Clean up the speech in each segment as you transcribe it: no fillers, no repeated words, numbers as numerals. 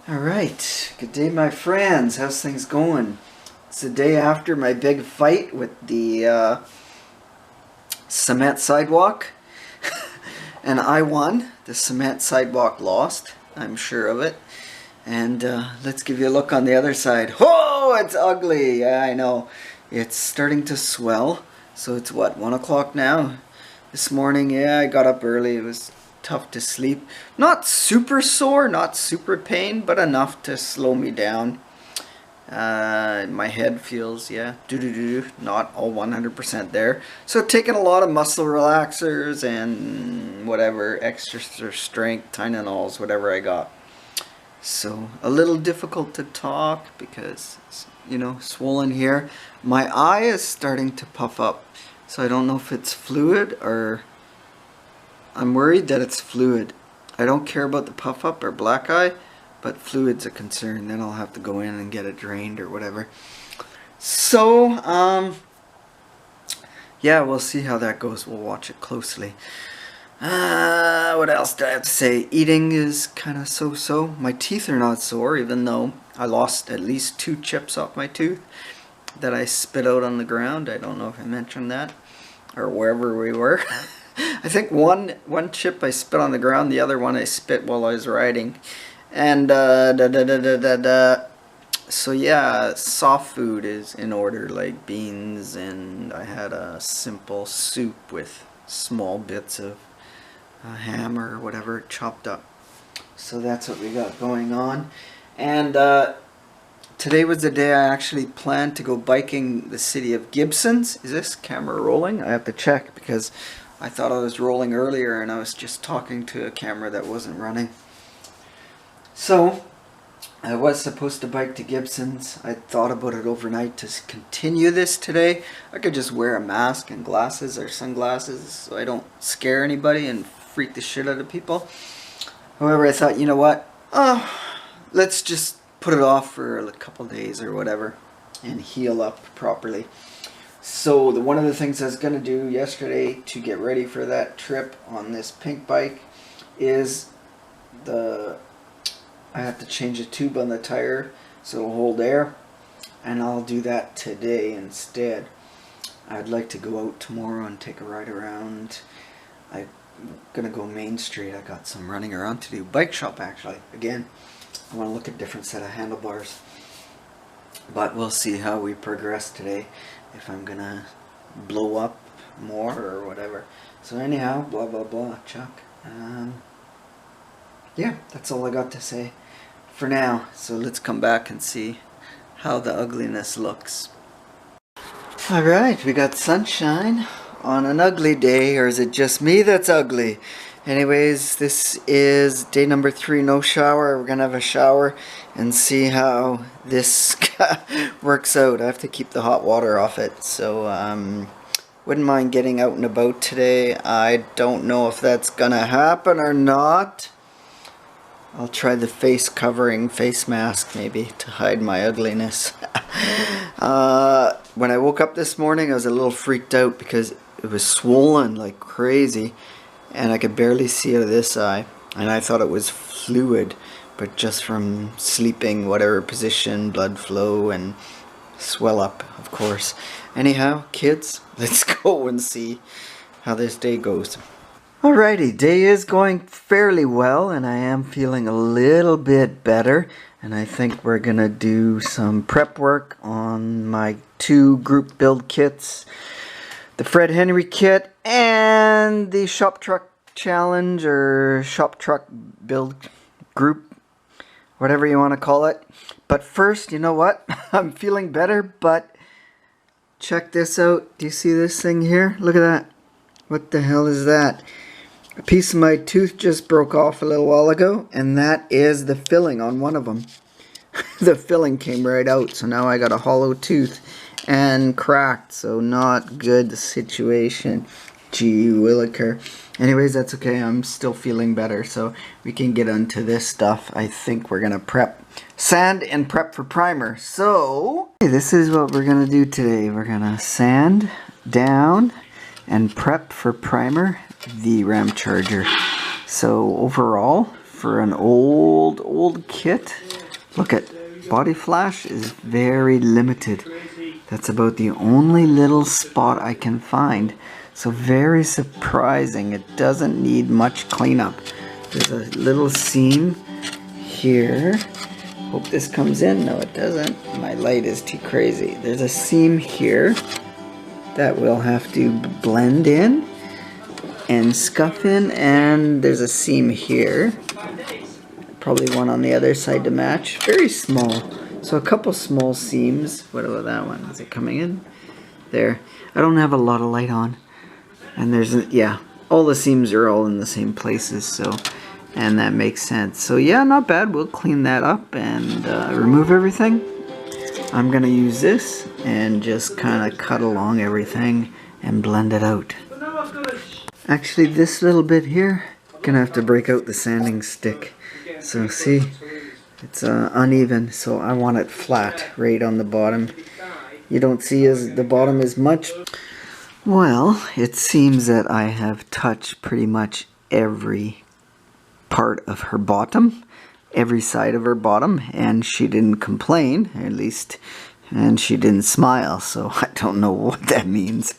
Alright, good day my friends, how's things going? It's the day after my big fight with the cement sidewalk and I won. The cement sidewalk lost, I'm sure of it. And let's give you a look on the other side. Oh, it's ugly! Yeah, I know. It's starting to swell. So it's what, 1 o'clock now? This morning, yeah, I got up early. It was tough to sleep. Not super sore, not super pain, but enough to slow me down. My head feels, yeah, not all 100% there. So taking a lot of muscle relaxers and whatever, extra strength, Tylenols, whatever I got. So a little difficult to talk because, you know, swollen here. My eye is starting to puff up. So I don't know if it's fluid or... I'm worried that it's fluid. I don't care about the puff up or black eye, but fluid's a concern. Then I'll have to go in and get it drained or whatever. So, yeah, we'll see how that goes. We'll watch it closely. What else do I have to say? Eating is kind of so-so. My teeth are not sore, even though I lost at least 2 chips off my tooth that I spit out on the ground. I don't know if I mentioned that or wherever we were. I think one chip I spit on the ground, the other one I spit while I was riding. And so yeah, soft food is in order, like beans, and I had a simple soup with small bits of ham or whatever chopped up. So that's what we got going on. And today was the day I actually planned to go biking the city of Gibsons. Is this camera rolling? I have to check because I thought I was rolling earlier and I was just talking to a camera that wasn't running. So, I was supposed to bike to Gibsons. I thought about it overnight to continue this today. I could just wear a mask and glasses or sunglasses so I don't scare anybody and freak the shit out of people. However, I thought, you know what? Let's just put it off for a couple days or whatever and heal up properly. So one of the things I was going to do yesterday to get ready for that trip on this pink bike is I have to change the tube on the tire so it'll hold air, and I'll do that today instead. I'd like to go out tomorrow and take a ride around. I'm going to go Main Street. I got some running around to do. Bike shop actually. Again, I want to look at a different set of handlebars. But we'll see how we progress today. If I'm gonna blow up more or whatever. So anyhow, blah blah blah, Chuck. Yeah, that's all I got to say for now. So let's come back and see how the ugliness looks. Alright, we got sunshine on an ugly day, or is it just me that's ugly? Anyways, this is day number 3, no shower. We're gonna have a shower and see how this works out. I have to keep the hot water off it, so wouldn't mind getting out and about today. I don't know if that's gonna happen or not. I'll try the face covering, face mask maybe, to hide my ugliness. When I woke up this morning, I was a little freaked out because it was swollen like crazy. And I could barely see out of this eye, and I thought it was fluid, but just from sleeping, whatever position, blood flow, and swell up, of course. Anyhow, kids, let's go and see how this day goes. Alrighty, day is going fairly well, and I am feeling a little bit better, and I think we're gonna do some prep work on my 2 group build kits. The Fred Henry kit and the shop truck challenge or shop truck build group, whatever you want to call it. But first, you know what? I'm feeling better, but check this out. Do you see this thing here? Look at that. What the hell is that? A piece of my tooth just broke off a little while ago, and that is the filling on one of them. The filling came right out, so now I got a hollow tooth and cracked, so not good situation. Gee williker. Anyways, that's okay. I'm still feeling better, so we can get onto this stuff. I think we're gonna sand and prep for primer. So this is what we're gonna do today. We're gonna sand down and prep for primer the Ram Charger. So overall, for an old kit, Look at body flash is very limited. That's about the only little spot I can find. So very surprising. It doesn't need much cleanup. There's a little seam here. Hope this comes in. No, it doesn't. My light is too crazy. There's a seam here that we'll have to blend in and scuff in, and there's a seam here. Probably one on the other side to match. Very small. So a couple small seams. What about that one? Is it coming in? There. I don't have a lot of light on. And there's, yeah, all the seams are all in the same places, so, and that makes sense. So yeah, not bad. We'll clean that up and remove everything. I'm gonna use this and just kind of cut along everything and blend it out. Actually, this little bit here, gonna have to break out the sanding stick. So see, it's uneven, so I want it flat right on the bottom. You don't see as the bottom as much. Well, it seems that I have touched pretty much every part of her bottom, every side of her bottom, and she didn't complain, at least, and she didn't smile, so I don't know what that means.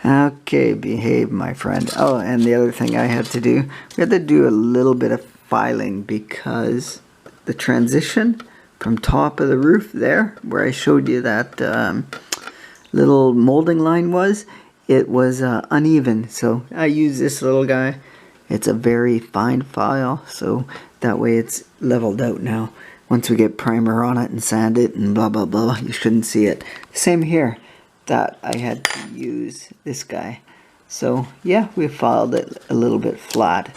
Okay, behave, my friend. Oh, and the other thing I had to do, we had to do a little bit of filing because the transition from top of the roof there, where I showed you that little molding line was, it was uneven, so I use this little guy. It's a very fine file, so that way it's leveled out now. Once we get primer on it and sand it and blah blah blah, you shouldn't see it. Same here, that I had to use this guy. So yeah, we filed it a little bit flat,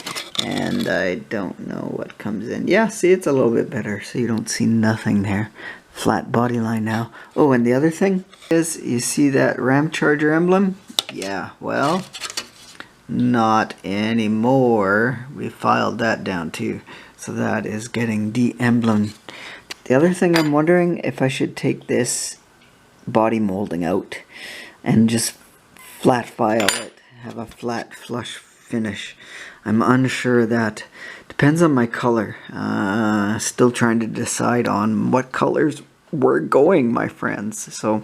and I don't know what comes in. Yeah, see, it's a little bit better, so you don't see nothing there. Flat body line now. Oh, and the other thing is, you see that Ram Charger emblem? Yeah, well, not anymore. We filed that down too. So that is getting de-emblemed. The other thing I'm wondering if I should take this body molding out and just flat file it. Have a flat flush finish. I'm unsure of that. Depends on my color. Still trying to decide on what colors we're going, my friends. So,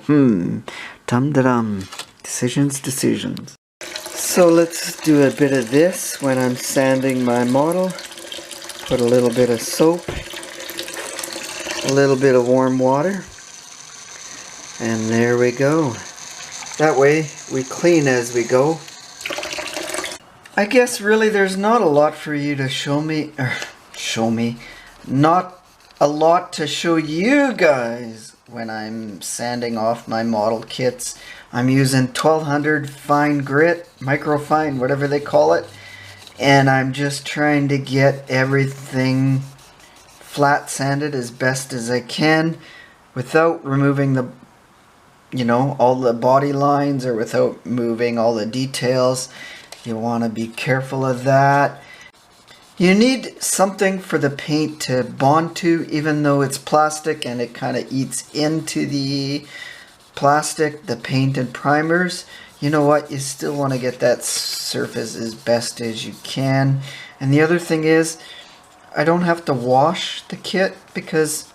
dum-da-dum. Decisions. So let's do a bit of this when I'm sanding my model. Put a little bit of soap, a little bit of warm water, and there we go. That way we clean as we go. I guess really there's not a lot for you to show me, not a lot to show you guys when I'm sanding off my model kits. I'm using 1200 fine grit, microfine, whatever they call it, and I'm just trying to get everything flat sanded as best as I can without removing the, all the body lines, or without moving all the details. You want to be careful of that. You need something for the paint to bond to, even though it's plastic and it kind of eats into the plastic, the paint and primers. You know what? You still want to get that surface as best as you can. And the other thing is, I don't have to wash the kit because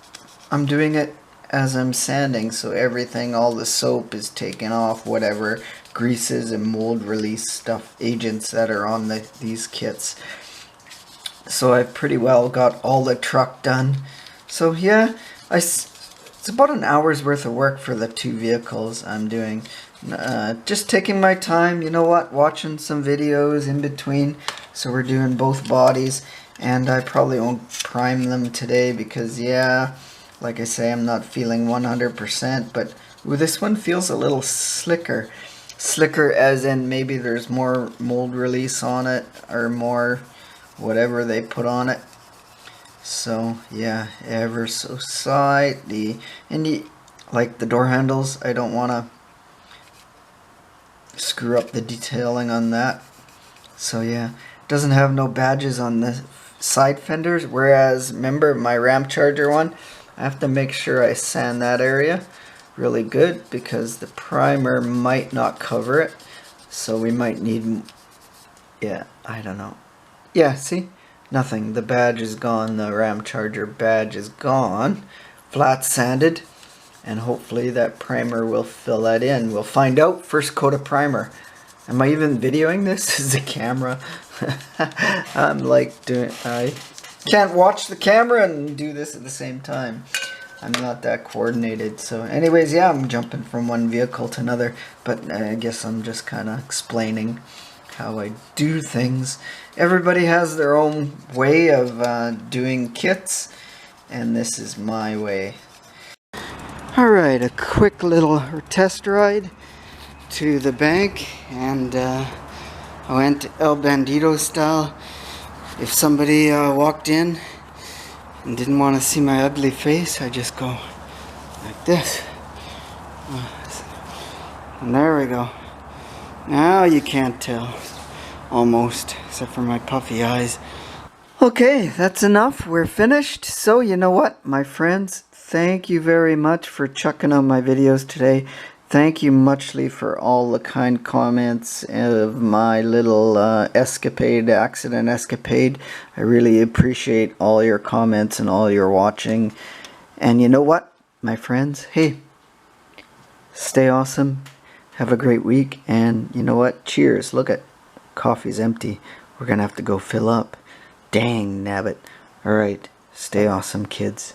I'm doing it as I'm sanding, so everything, all the soap is taken off, whatever greases and mold release stuff, agents that are on these kits. So I've pretty well got all the truck done. So yeah, it's about an hour's worth of work for the two vehicles I'm doing. Just taking my time, you know what, watching some videos in between. So we're doing both bodies, and I probably won't prime them today because, yeah, like I say, I'm not feeling 100%, but ooh, this one feels a little slicker. Slicker as in maybe there's more mold release on it, or more whatever they put on it. So yeah, ever so slightly. And like the door handles, I don't want to screw up the detailing on that. So yeah, it doesn't have no badges on the side fenders, whereas remember my Ram Charger one, I have to make sure I sand that area really good because the primer might not cover it. So we might need, yeah, I don't know. Yeah, see? Nothing. The badge is gone. The Ram Charger badge is gone. Flat sanded. And hopefully that primer will fill that in. We'll find out. First coat of primer. Am I even videoing this? Is the camera? I'm like doing... I can't watch the camera and do this at the same time. I'm not that coordinated. So anyways, yeah, I'm jumping from one vehicle to another. But I guess I'm just kind of explaining how I do things. Everybody has their own way of doing kits. And this is my way. Alright, a quick little test ride to the bank, and I went El Bandito style. If somebody walked in and didn't want to see my ugly face, I just go like this. And there we go. Now you can't tell. Almost, except for my puffy eyes. Okay, that's enough. We're finished. So you know what, my friends? Thank you very much for checking out my videos today. Thank you muchly for all the kind comments of my little accident escapade. I really appreciate all your comments and all your watching. And you know what, my friends? Hey, stay awesome. Have a great week. And you know what? Cheers. Look at coffee's empty. We're going to have to go fill up. Dang nabbit. Alright, stay awesome, kids.